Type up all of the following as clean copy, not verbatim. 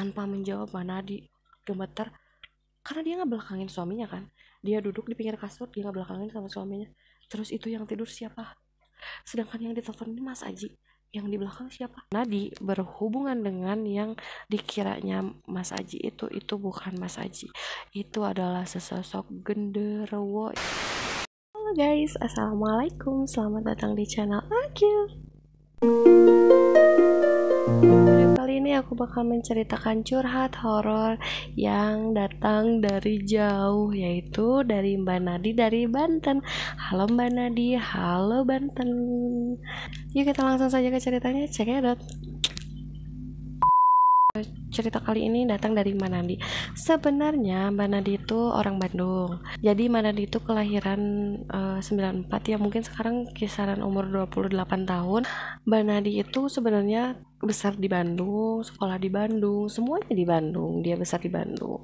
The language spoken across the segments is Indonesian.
Tanpa menjawab, Nadi gemeter karena dia ngebelakangin suaminya kan. Dia duduk di pinggir kasur, dia ngebelakangin sama suaminya. Terus itu yang tidur siapa? Sedangkan yang ditelepon ini Mas Aji. Yang di belakang siapa? Nadi berhubungan dengan yang dikiranya Mas Aji itu bukan Mas Aji. Itu adalah sesosok genderuwo. Halo guys, assalamualaikum. Selamat datang di channel Akil. Kali ini aku bakal menceritakan curhat horor yang datang dari jauh, yaitu dari Mbak Nadi dari Banten. Halo Mbak Nadi, halo Banten. Yuk kita langsung saja ke ceritanya, cekidot. Cerita kali ini datang dari Mbak Nadi. Sebenarnya Mbak Nadi itu orang Bandung. Jadi Mbak Nadi itu kelahiran 94 ya, mungkin sekarang kisaran umur 28 tahun. Mbak Nadi itu sebenarnya besar di Bandung, sekolah di Bandung, semuanya di Bandung. Dia besar di Bandung.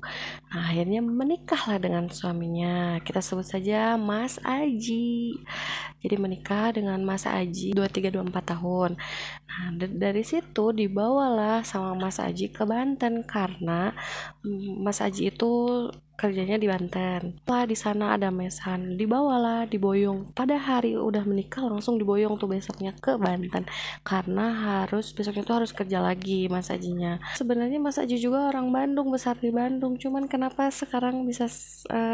Nah, akhirnya menikahlah dengan suaminya. Kita sebut saja Mas Aji. Jadi menikah dengan Mas Aji 23-24 tahun. Nah, dari situ dibawalah sama Mas Aji ke Banten karena Mas Aji itu kerjanya di Banten. Lah di sana ada mesan, dibawalah, diboyong. Pada hari udah menikah langsung diboyong tuh besoknya ke Banten karena besoknya tuh harus kerja lagi Mas Ajinya. Sebenarnya Mas Aji juga orang Bandung, besar di Bandung. Cuman kenapa sekarang bisa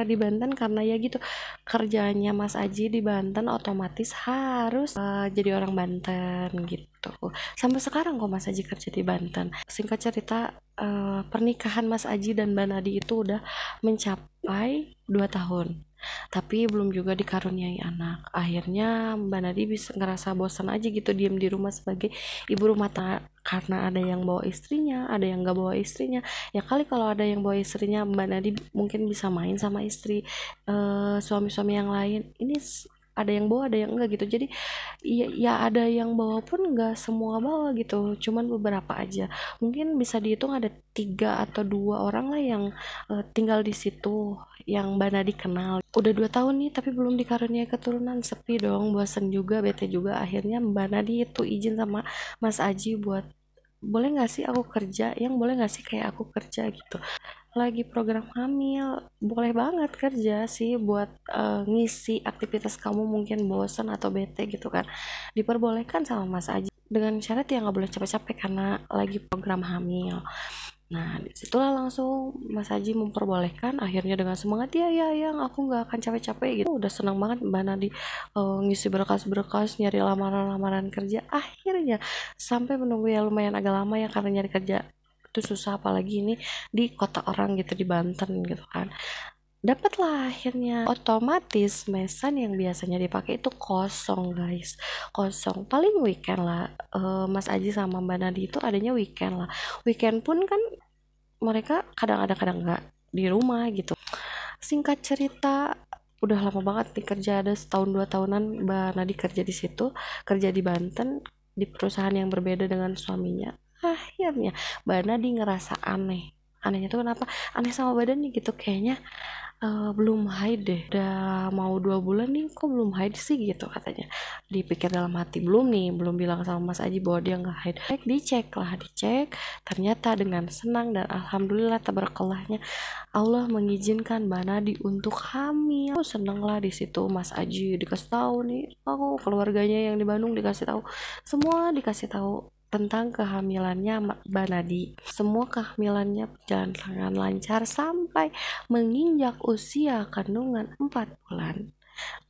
di Banten karena ya gitu. Kerjanya Mas Aji di Banten otomatis harus jadi orang Banten gitu. Sampai sekarang kok Mas Aji kerja di Banten. Singkat cerita, pernikahan Mas Aji dan Mbak Nadi itu udah mencapai 2 tahun. Tapi belum juga dikaruniai anak. Akhirnya Mbak Nadi bisa ngerasa bosan aja gitu diem di rumah sebagai ibu rumah tangga karena ada yang bawa istrinya, ada yang gak bawa istrinya. Ya kali kalau ada yang bawa istrinya, Mbak Nadi mungkin bisa main sama istri suami-suami yang lain. Ini ada yang bawa ada yang enggak gitu, jadi ya ada yang bawa pun enggak semua bawa gitu, cuman beberapa aja, mungkin bisa dihitung ada 3 atau 2 orang lah yang tinggal di situ yang Mbak Nadi kenal. Udah 2 tahun nih tapi belum dikaruniai keturunan, sepi dong, bosen juga, bete juga. Akhirnya Mbak Nadi itu izin sama Mas Aji buat boleh nggak sih aku kerja, yang boleh nggak sih kayak aku kerja gitu, lagi program hamil, boleh banget kerja sih buat ngisi aktivitas kamu mungkin bosan atau bete gitu kan, diperbolehkan sama Mas Aji dengan syarat ya nggak boleh capek-capek karena lagi program hamil. Nah disitulah langsung Mas Aji memperbolehkan, akhirnya dengan semangat ya yang aku nggak akan capek-capek gitu. Udah senang banget Mbak Nadi ngisi berkas-berkas nyari lamaran-lamaran kerja, akhirnya sampai menunggu ya lumayan agak lama ya karena nyari kerja itu susah, apalagi ini di kota orang gitu, di Banten gitu kan. Dapatlah akhirnya, otomatis mesan yang biasanya dipakai itu kosong guys, kosong. Paling weekend lah, Mas Aji sama Mbak Nadi itu adanya weekend lah. Weekend pun kan mereka kadang ada kadang nggak di rumah gitu. Singkat cerita, udah lama banget nih kerja, ada setahun 2 tahunan Mbak Nadi kerja di situ, kerja di Banten di perusahaan yang berbeda dengan suaminya. Akhirnya Mbak Nadi ngerasa anehnya tuh kenapa aneh sama badannya gitu, kayaknya belum haid deh, udah mau 2 bulan nih kok belum haid sih gitu katanya. Dipikir dalam hati, belum bilang sama Mas Aji bahwa dia nggak haid. Dicek, ternyata dengan senang dan alhamdulillah tabarakalahnya Allah mengizinkan Mbak Nadi untuk hamil. Seneng lah di situ. Mas Aji dikasih tahu nih, keluarganya yang di Bandung dikasih tahu, semua dikasih tahu tentang kehamilannya Mbak Nadi. Semua kehamilannya berjalan dengan lancar sampai menginjak usia kandungan 4 bulan.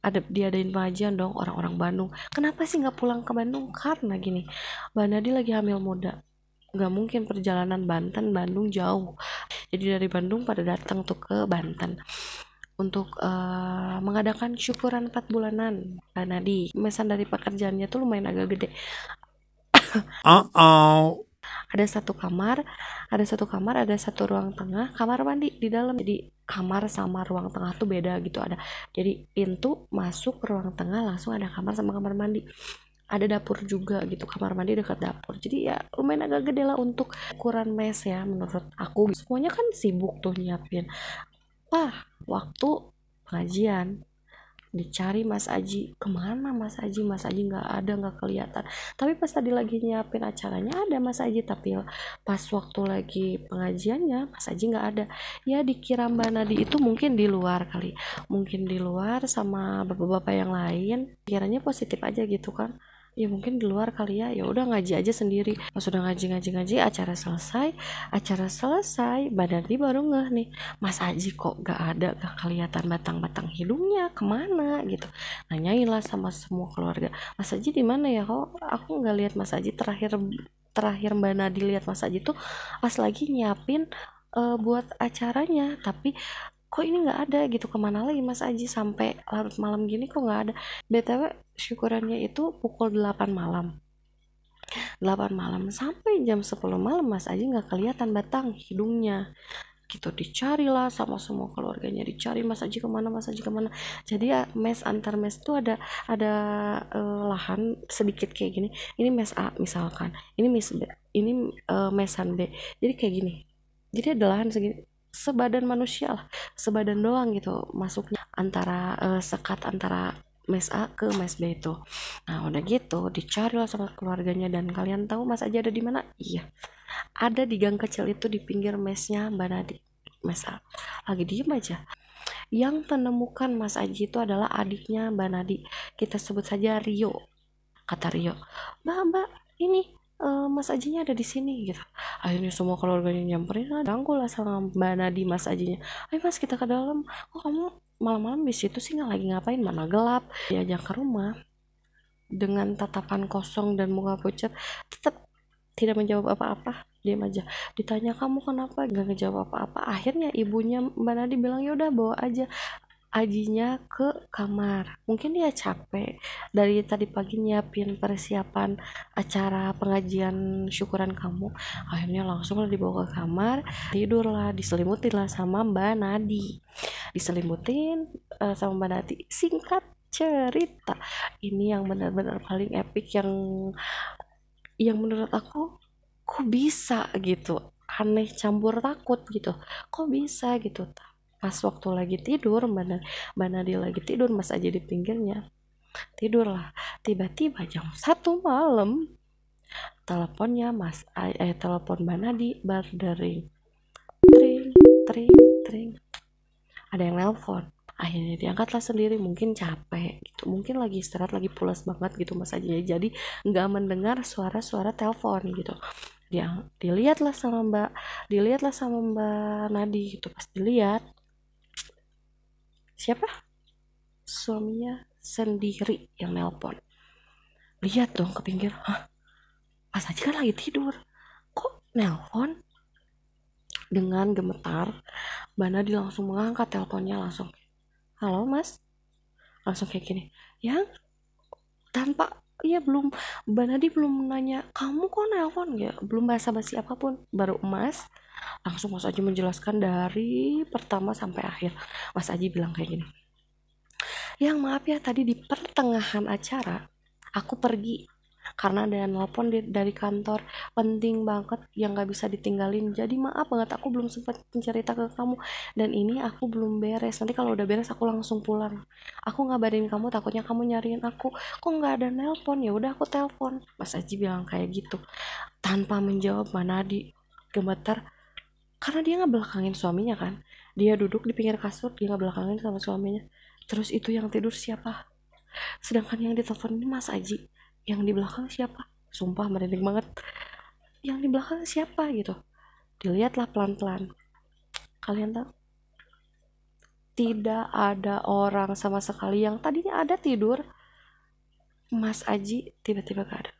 Diadain pengajian dong orang-orang Bandung. Kenapa sih nggak pulang ke Bandung? Karena gini, Mbak Nadi lagi hamil muda. Nggak mungkin perjalanan Bandung jauh. Jadi dari Bandung pada datang tuh ke Banten untuk mengadakan syukuran 4 bulanan Mbak Nadi. Mesan dari pekerjaannya tuh lumayan agak gede. Ada satu kamar, ada satu ruang tengah, kamar mandi di dalam. Jadi kamar sama ruang tengah tuh beda gitu, ada. Jadi pintu masuk ke ruang tengah langsung ada kamar sama kamar mandi. Ada dapur juga gitu, kamar mandi dekat dapur. Jadi ya lumayan agak gede lah untuk ukuran mes ya menurut aku. Semuanya kan sibuk tuh nyiapin. Waktu pengajian dicari Mas Aji, kemana Mas Aji, Mas Aji nggak ada, nggak kelihatan. Tapi pas tadi lagi nyiapin acaranya ada Mas Aji, tapi pas waktu lagi pengajiannya Mas Aji nggak ada. Ya dikira Mbak Nadi itu mungkin di luar kali, mungkin di luar sama bapak-bapak yang lain, kiranya positif aja gitu kan. Ya mungkin di luar kali ya. Ya udah ngaji aja sendiri. Pas udah ngaji, acara selesai Mbak Nadi baru ngeh nih, Mas Aji kok gak ada, gak kelihatan batang-batang hidungnya, kemana gitu. Nanyain lah sama semua keluarga, Mas Aji di mana ya, kok aku nggak lihat Mas Aji. Terakhir terakhir Mbak Nadi lihat Mas Aji tuh pas lagi nyiapin buat acaranya, tapi kok ini nggak ada gitu. Kemana lagi Mas Aji sampai larut malam gini kok nggak ada. BTW syukurannya itu pukul 8 malam, 8 malam sampai jam 10 malam Mas Aji nggak kelihatan batang hidungnya gitu. Dicarilah sama semua keluarganya, dicari Mas Aji kemana, Mas Aji kemana. Jadi ya mes antar mes tuh ada lahan sedikit kayak gini, ini mes A misalkan, ini mes B, ini mesan B, jadi kayak gini. Jadi ada lahan segini, sebadan manusia lah, sebadan doang gitu masuknya antara sekat antara mes A ke mes B itu. Nah udah gitu dicari lah sama keluarganya. Dan kalian tahu Mas Aji ada di mana? Iya, ada di gang kecil itu di pinggir mesnya Mbak Nadi. Mas A lagi diem aja. Yang menemukan Mas Aji itu adalah adiknya Mbak Nadi, kita sebut saja Rio. Kata Rio, Mbak ini Mas Ajinya ada di sini gitu. Akhirnya semua keluarganya nyamperin, ganggu lah sama Mbak Nadi Mas Ajinya. Ayo Mas kita ke dalam. Kok kamu malam-malam di situ sih, nggak lagi ngapain, mana gelap. Diajak ke rumah dengan tatapan kosong dan muka pucat, tetap tidak menjawab apa-apa, diam aja. Ditanya kamu kenapa, gak ngejawab apa-apa. Akhirnya ibunya Mbak Nadi bilang ya udah bawa aja Ajinya ke kamar. Mungkin dia capek dari tadi pagi nyiapin persiapan acara pengajian syukuran kamu. Akhirnya langsung dibawa ke kamar, tidurlah, diselimutin lah sama Mbak Nadi. Diselimutin sama Mbak Nadi. Singkat cerita, ini yang benar-benar paling epic, yang menurut aku kok bisa gitu, aneh campur takut gitu, kok bisa gitu. Pas waktu lagi tidur Mbak Nadia lagi tidur, Mas aja di pinggirnya tidurlah. Tiba-tiba jam 1 malam teleponnya telepon Mbak Nadi berdering, tring tring tring, ada yang nelpon. Akhirnya diangkatlah sendiri, mungkin capek gitu, mungkin lagi istirahat, lagi pulas banget gitu Mas aja, jadi nggak mendengar suara-suara telepon gitu. Dilihatlah sama Mbak Nadi gitu. Pas dilihat, siapa? Suaminya sendiri yang nelpon. Lihat dong ke pinggir, hah, Mas Aji kan lagi tidur, kok nelpon? Dengan gemetar Mbak Nadi langsung mengangkat teleponnya, langsung, halo Mas, langsung kayak gini, yang tanpa belum, Mbak Nadi belum nanya kamu kok nelpon, ya belum basa-basi apapun, baru Mas langsung Mas Aji menjelaskan dari pertama sampai akhir. Mas Aji bilang kayak gini, yang maaf ya tadi di pertengahan acara aku pergi karena ada nelpon dari kantor penting banget yang gak bisa ditinggalin, jadi maaf banget aku belum sempat mencerita ke kamu, dan ini aku belum beres, nanti kalau udah beres aku langsung pulang, aku ngabarin kamu takutnya kamu nyariin aku, kok nggak ada nelpon, ya udah aku telepon. Mas Aji bilang kayak gitu tanpa menjawab. Mana di gemetar karena dia nggak belakangin suaminya kan, dia duduk di pinggir kasur, dia nggak belakangin sama suaminya. Terus itu yang tidur siapa, sedangkan yang ditelepon ini Mas Aji, yang di belakang siapa? Sumpah merinding banget, yang di belakang siapa gitu. Dilihatlah pelan-pelan, kalian tahu tidak ada orang sama sekali. Yang tadinya ada tidur Mas Aji tiba-tiba gak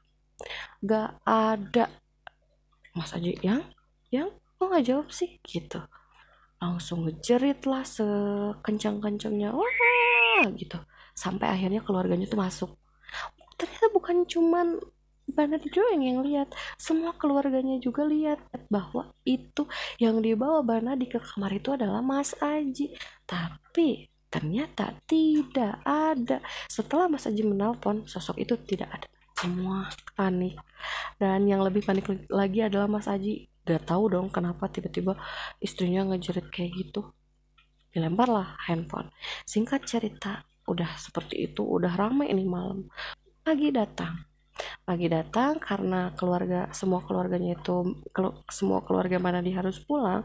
ada. Mas Aji yang kok gak jawab sih gitu, langsung ngejerit lah sekencang-kencangnya, wah gitu, sampai akhirnya keluarganya tuh masuk. Ternyata bukan cuman Mbak Nadi doang yang lihat, semua keluarganya juga lihat bahwa itu yang dibawa Mbak Nadi ke kamar itu adalah Mas Aji. Tapi ternyata tidak ada. Setelah Mas Aji menelpon, sosok itu tidak ada. Semua panik. Dan yang lebih panik lagi adalah Mas Aji. Gak tahu dong kenapa tiba-tiba istrinya ngejerit kayak gitu. Dilemparlah handphone. Singkat cerita, udah seperti itu, udah ramai ini malam. Pagi datang karena semua keluarganya itu, semua keluarga Manadi harus pulang.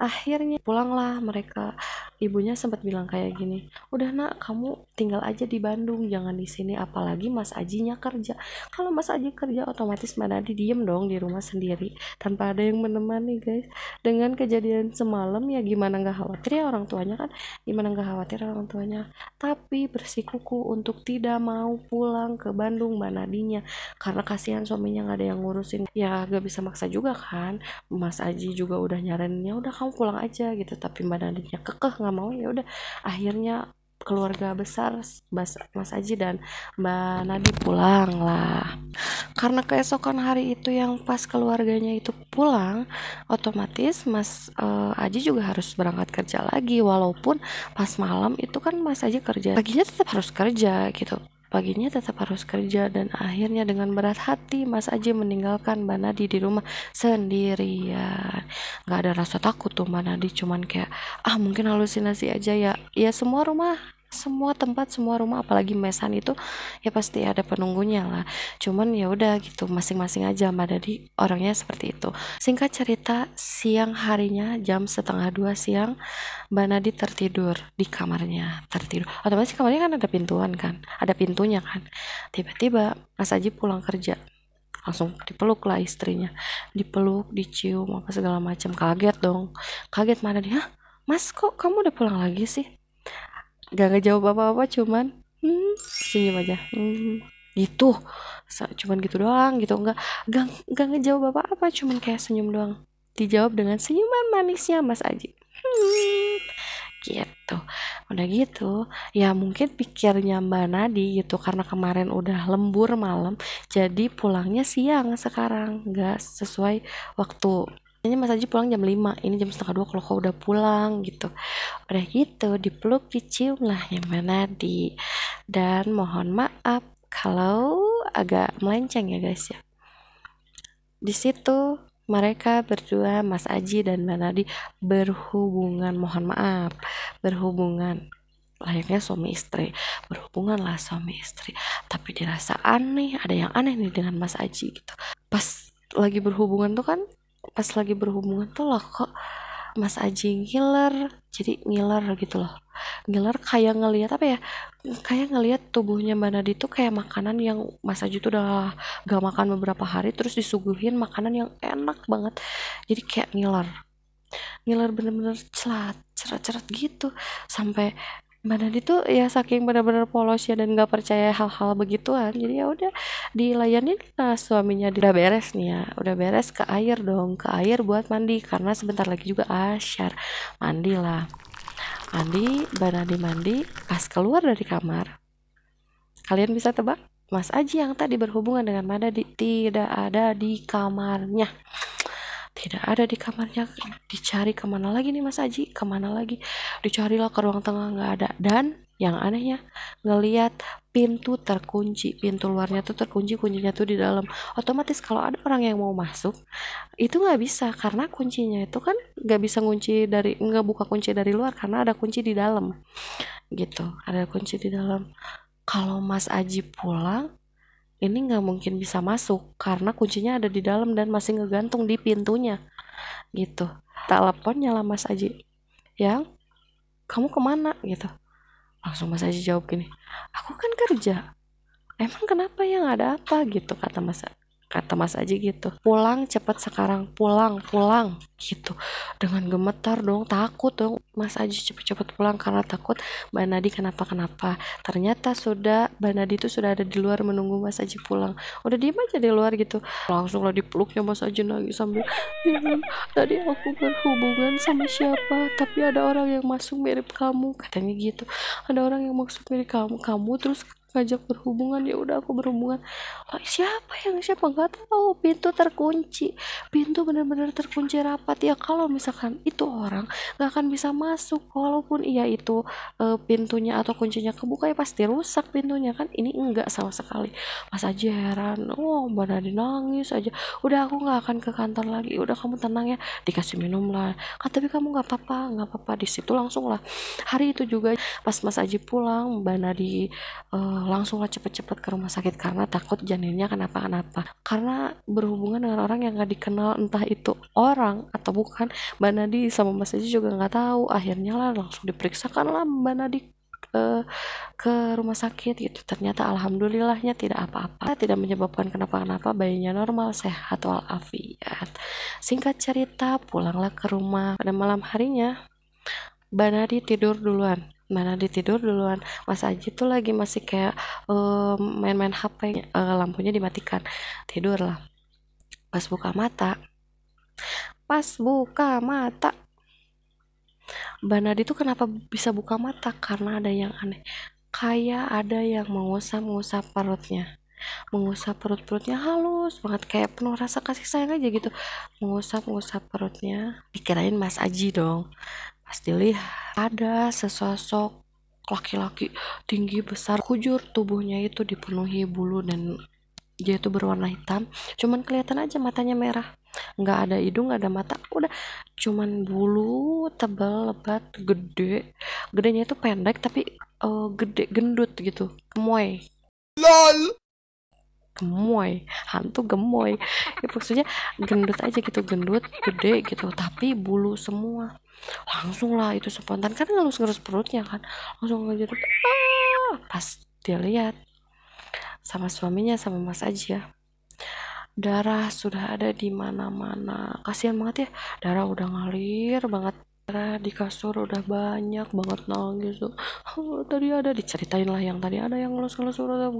Akhirnya pulanglah mereka. Ibunya sempat bilang kayak gini, udah nak, kamu tinggal aja di Bandung, jangan di sini, apalagi Mas Ajinya kerja. Kalau Mas Aji kerja, otomatis Mbak Nadi diem dong di rumah sendiri tanpa ada yang menemani, guys. Dengan kejadian semalam, ya gimana nggak khawatir ya orang tuanya kan, gimana nggak khawatir orang tuanya. Tapi bersikukuh untuk tidak mau pulang ke Bandung Mbak Nadinya, karena kasihan suaminya nggak ada yang ngurusin. Ya gak bisa maksa juga kan, Mas Aji juga udah nyaraninnya udah kamu pulang aja gitu, tapi Mbak Nadinya kekeh nggak mau. Ya udah, akhirnya keluarga besar Mas Aji dan Mbak Nadi pulang lah. Karena keesokan hari itu yang pas keluarganya itu pulang, otomatis Aji juga harus berangkat kerja lagi, walaupun pas malam itu kan Mas Aji kerja, paginya tetap harus kerja gitu. Dan akhirnya dengan berat hati Mas Aji meninggalkan Mbak Nadi di rumah sendirian. Gak ada rasa takut tuh Mbak Nadi, cuman kayak mungkin halusinasi aja ya. Ya semua tempat, semua rumah, apalagi mesan itu ya pasti ada penunggunya lah. Cuman ya udah gitu, masing-masing aja. Mbak Nadi orangnya seperti itu. Singkat cerita, siang harinya jam 1:30 siang, Mbak Nadi tertidur di kamarnya, otomatis kamarnya kan ada pintunya kan. Tiba-tiba Mas Aji pulang kerja, langsung dipeluk lah istrinya, dipeluk, dicium apa segala macam. Kaget dong, kaget. Mana dia, Mas kok kamu udah pulang lagi sih? Gak ngejawab apa-apa, cuman senyum aja, gitu. Cuman gitu doang gitu, nggak ngejawab apa-apa, cuman kayak senyum doang, dijawab dengan senyuman manisnya Mas Aji. Gitu. Udah gitu, ya mungkin pikirnya Mbak Nadi gitu, karena kemarin udah lembur malam, jadi pulangnya siang sekarang, nggak sesuai waktu. Ini Mas Aji pulang jam 5, ini jam 1:30 kalau kau udah pulang gitu. Udah gitu, dipeluk, dicium lah ya Mbak Nadi. Dan mohon maaf kalau agak melenceng ya guys ya. Di situ mereka berdua, Mas Aji dan Mbak Nadi, berhubungan, mohon maaf, berhubungan layaknya suami istri, berhubungan lah suami istri. Tapi dirasa aneh, ada yang aneh nih dengan Mas Aji gitu. Pas lagi berhubungan tuh loh, kok Mas Aji ngiler, jadi ngiler gitu loh. Ngiler kayak ngelihat apa ya, kayak ngelihat tubuhnya Mbak Nadi tuh kayak makanan yang Mas Aji tuh udah gak makan beberapa hari, terus disuguhin makanan yang enak banget, jadi kayak ngiler bener-bener cerat gitu. Sampai Mbak Nadi tuh ya saking benar-benar polosnya dan nggak percaya hal-hal begituan, jadi ya udah dilayanin lah suaminya. Udah beres nih ya, udah beres, ke air dong, ke air buat mandi karena sebentar lagi juga asyar. Mandi lah, Mbak Nadi mandi. Pas keluar dari kamar, kalian bisa tebak Mas Aji yang tadi berhubungan dengan Mbak Nadi tidak ada di kamarnya. Dicari kemana lagi nih Mas Aji, kemana lagi, dicarilah ke ruang tengah, nggak ada. Dan yang anehnya, ngelihat pintu terkunci, pintu luarnya tuh terkunci, kuncinya tuh di dalam. Otomatis kalau ada orang yang mau masuk itu nggak bisa, karena kuncinya itu kan nggak buka kunci dari luar, karena ada kunci di dalam gitu, ada kunci di dalam. Kalau Mas Aji pulang, ini nggak mungkin bisa masuk karena kuncinya ada di dalam dan masih ngegantung di pintunya gitu. Telepon nyala Mas Aji, yang kamu kemana gitu. Langsung Mas Aji jawab gini, aku kan kerja. Emang kenapa, yang ada apa gitu, kata Mas Aji gitu. Pulang cepet sekarang, pulang gitu. Dengan gemetar dong, takut dong Mas Aji cepet-cepet pulang karena takut Mbak Nadi kenapa-kenapa. Ternyata Mbak Nadi itu sudah ada di luar menunggu Mas Aji pulang. Udah diem aja di luar gitu. Langsung lah dipeluknya Mas Aji lagi sambil, tadi aku berhubungan sama siapa, tapi ada orang yang masuk mirip kamu, katanya gitu. Ada orang yang masuk mirip kamu terus ngajak berhubungan, ya udah aku berhubungan. Oh, siapa nggak tahu, pintu terkunci, pintu benar-benar terkunci rapat. Ya kalau misalkan itu orang nggak akan bisa masuk, walaupun iya itu pintunya atau kuncinya kebuka, ya pasti rusak pintunya kan. Ini enggak sama sekali. Mas aja heran, oh Mbak Nadi nangis aja. Udah aku nggak akan ke kantor lagi, udah kamu tenang ya, dikasih minum lah kan. Tapi kamu nggak apa-apa. Di situ langsung lah hari itu juga pas Mas Aji pulang, Mbak Nadi langsung lah cepet-cepet ke rumah sakit karena takut janinnya kenapa-kenapa, karena berhubungan dengan orang yang nggak dikenal, entah itu orang atau bukan. Mbak Nadi sama Mas Aji juga nggak tahu. Akhirnya lah langsung diperiksakan lah Mbak Nadi eh, ke rumah sakit gitu. Ternyata alhamdulillahnya tidak apa-apa, tidak menyebabkan kenapa-kenapa, bayinya normal, sehat walafiat. Singkat cerita, pulanglah ke rumah. Pada malam harinya Mbak Nadi tidur duluan. Mas Aji tuh lagi masih kayak main-main HP, lampunya dimatikan. Tidur lah. Pas buka mata Mbak Nadi tuh kenapa bisa buka mata, karena ada yang aneh, kayak ada yang mengusap-ngusap perutnya halus banget, kayak penuh rasa kasih sayang aja gitu, mengusap perutnya. Dikirain Mas Aji dong. Pas dilihat, ada sesosok laki-laki tinggi besar, kujur, tubuhnya itu dipenuhi bulu dan dia itu berwarna hitam, cuman kelihatan aja matanya merah, nggak ada hidung, nggak ada mata, udah cuman bulu tebal lebat gedenya itu pendek tapi gede, gendut gitu, gemoy, hantu gemoy. Ya, maksudnya gendut aja gitu, gendut gede gitu tapi bulu semua. Langsung lah itu spontan kan, ngelus-ngelus perutnya kan, langsung ngejedot. Pas dia lihat sama suaminya, sama Mas Aji ya, darah sudah ada di mana-mana. Kasihan banget ya, darah udah ngalir banget, darah di kasur udah banyak banget, nangis tuh. Tadi ada diceritain lah, yang tadi ada yang ngelus-ngelus udah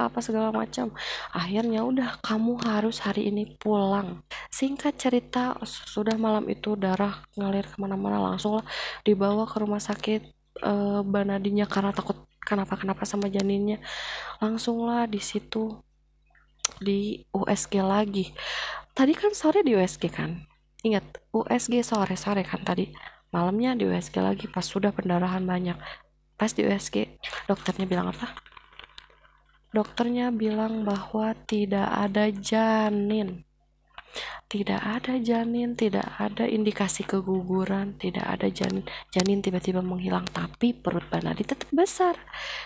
apa segala macam. Akhirnya udah, kamu harus hari ini pulang. Singkat cerita, sudah malam itu darah ngalir kemana-mana, langsung lah dibawa ke rumah sakit Mbak Nadinya karena takut kenapa-kenapa sama janinnya. Langsung lah di situ di USG lagi. Tadi kan sore di USG kan, ingat USG sore kan tadi, malamnya di USG lagi pas sudah pendarahan banyak. Pas di USG dokternya bilang apa? Dokternya bilang bahwa tidak ada janin, tidak ada indikasi keguguran, tidak ada janin tiba-tiba menghilang, tapi perut Mbak Nadi tetap besar.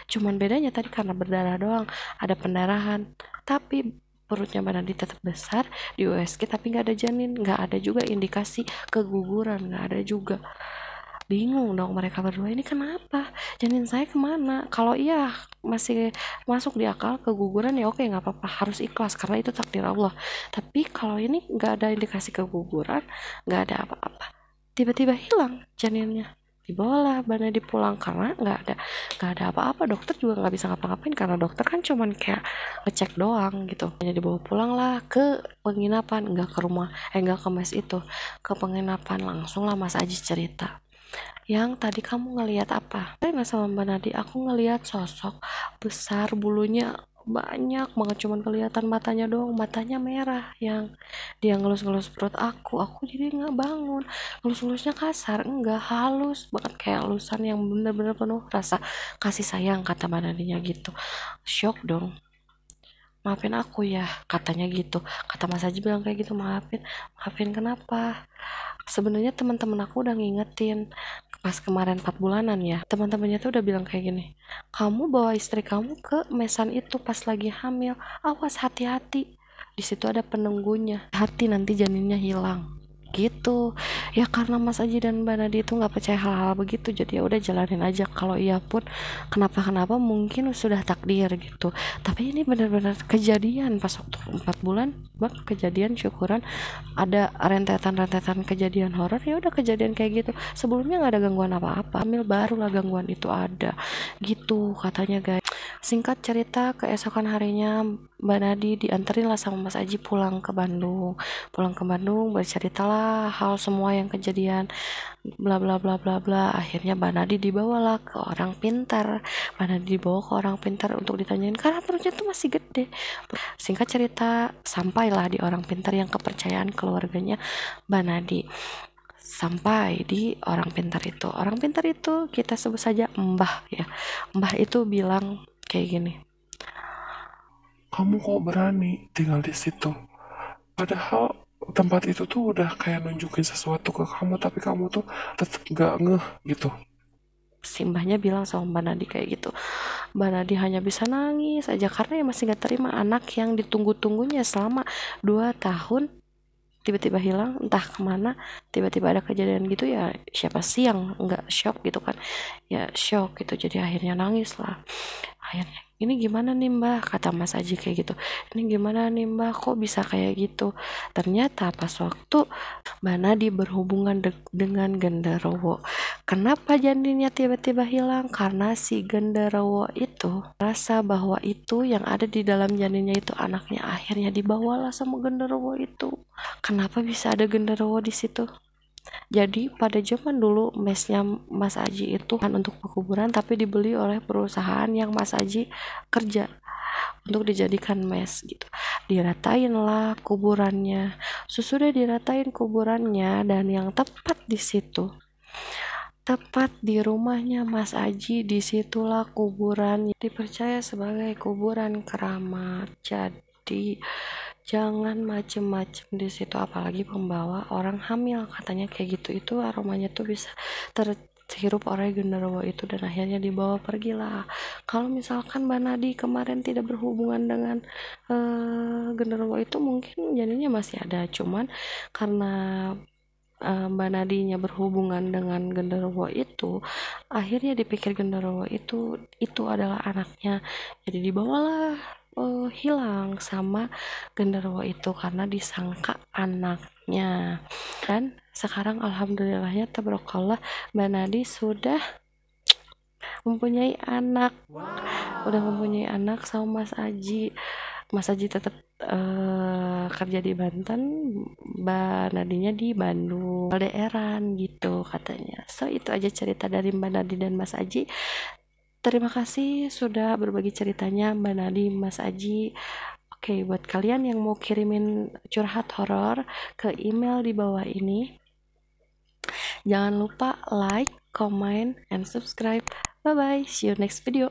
Cuman bedanya tadi karena berdarah doang, ada pendarahan, tapi perutnya Mbak Nadi tetap besar di USG, tapi nggak ada janin, nggak ada juga indikasi keguguran, nggak ada juga. Bingung dong mereka berdua, ini kenapa, janin saya kemana? Kalau iya masih masuk di akal keguguran, ya oke, nggak apa-apa, harus ikhlas karena itu takdir Allah. Tapi kalau ini nggak ada indikasi keguguran, nggak ada apa-apa, tiba-tiba hilang janinnya, dibawalah Bana dipulang karena nggak ada apa-apa. Dokter juga nggak bisa ngapa-ngapain karena dokter kan cuman kayak ngecek doang gitu. Hanya dibawa pulang lah ke penginapan, nggak ke rumah, nggak ke mes itu, ke penginapan. Langsung lah Mas Aji cerita, yang tadi kamu ngelihat apa? Karena sama Mbak Nadi, aku ngelihat sosok besar, bulunya banyak banget, cuman kelihatan matanya doang, matanya merah, yang dia ngelus-ngelus perut aku jadi nggak bangun. Ngelus-ngelusnya kasar, enggak, halus banget, kayak elusan yang bener-bener penuh rasa kasih sayang, kata Mbak Nadinya gitu. Shock dong. Maafin aku ya, katanya gitu. Kata Mas Haji bilang kayak gitu, maafin kenapa? Sebenarnya teman-teman aku udah ngingetin pas kemarin 4 bulanan ya, teman-temannya tuh udah bilang kayak gini, kamu bawa istri kamu ke mesan itu pas lagi hamil, awas, hati-hati, di situ ada penunggunya, hati nanti janinnya hilang gitu. Ya karena Mas Aji dan Mbak Nadi itu nggak percaya hal-hal begitu, jadi ya udah jalanin aja. Kalau iya pun kenapa-kenapa mungkin sudah takdir gitu. Tapi ini benar-benar kejadian pas waktu 4 bulan bak, kejadian, syukuran ada rentetan kejadian horor, ya udah kejadian kayak gitu. Sebelumnya nggak ada gangguan apa-apa, hamil barulah gangguan itu ada gitu katanya guys. Singkat cerita, keesokan harinya Mbak Nadi dianterin lah sama Mas Aji pulang ke Bandung. Pulang ke Bandung, berceritalah hal semua yang kejadian, bla bla bla bla bla. Akhirnya Mbak Nadi dibawalah ke orang pintar. Mbak Nadi dibawa ke orang pintar untuk ditanyain karena perutnya tuh masih gede. Singkat cerita, sampailah di orang pintar yang kepercayaan keluarganya Mbak Nadi. Sampai di orang pintar itu. Orang pintar itu kita sebut saja Mbah ya. Mbah itu bilang kayak gini. Kamu kok berani tinggal di situ? Padahal tempat itu tuh udah kayak nunjukin sesuatu ke kamu, tapi kamu tuh tetap gak ngeh gitu. Si mbahnya bilang sama Mbak Nadi kayak gitu. Mbak Nadi hanya bisa nangis aja karena ya masih gak terima anak yang ditunggu-tunggunya selama 2 tahun tiba-tiba hilang entah kemana, tiba-tiba ada kejadian gitu. Ya siapa sih yang nggak shock gitu kan, ya shock gitu. Jadi akhirnya nangis lah. Akhirnya, ini gimana nih Mbak, kata Mas Aji kayak gitu, ini gimana nih Mbak, kok bisa kayak gitu. Ternyata pas waktu Mbak Nadi berhubungan dengan genderuwo, kenapa janinnya tiba-tiba hilang? Karena si genderuwo itu rasa bahwa itu yang ada di dalam janinnya itu anaknya. Akhirnya dibawalah sama genderuwo itu. Kenapa bisa ada genderuwo di situ? Jadi pada zaman dulu mesnya Mas Aji itu kan untuk pekuburan, tapi dibeli oleh perusahaan yang Mas Aji kerja untuk dijadikan mes gitu. Diratain lah kuburannya. Sesudah diratain kuburannya dan yang tepat di situ, tepat di rumahnya Mas Aji, disitulah kuburan dipercaya sebagai kuburan keramat. Jadi jangan macem-macem di situ, apalagi pembawa orang hamil, katanya kayak gitu. Itu aromanya tuh bisa terhirup oleh genderuwo itu dan akhirnya dibawa pergilah. Kalau misalkan Mbak Nadi kemarin tidak berhubungan dengan genderuwo itu, mungkin jadinya masih ada, cuman karena Mbak Nadinya berhubungan dengan genderuwo itu, akhirnya dipikir genderuwo itu adalah anaknya. Jadi dibawalah hilang sama genderuwo itu karena disangka anaknya. Dan sekarang alhamdulillahnya tabarakallah, Mbak Nadi sudah mempunyai anak, udah mempunyai anak sama Mas Aji. Mas Aji tetap kerja di Banten, Mbak Nadinya di Bandung, LDRan gitu katanya. So itu aja cerita dari Mbak Nadi dan Mas Aji. Terima kasih sudah berbagi ceritanya Mbak Nadi, Mas Aji. Oke, buat kalian yang mau kirimin curhat horor ke email di bawah ini, jangan lupa like, comment, and subscribe. Bye bye, see you next video.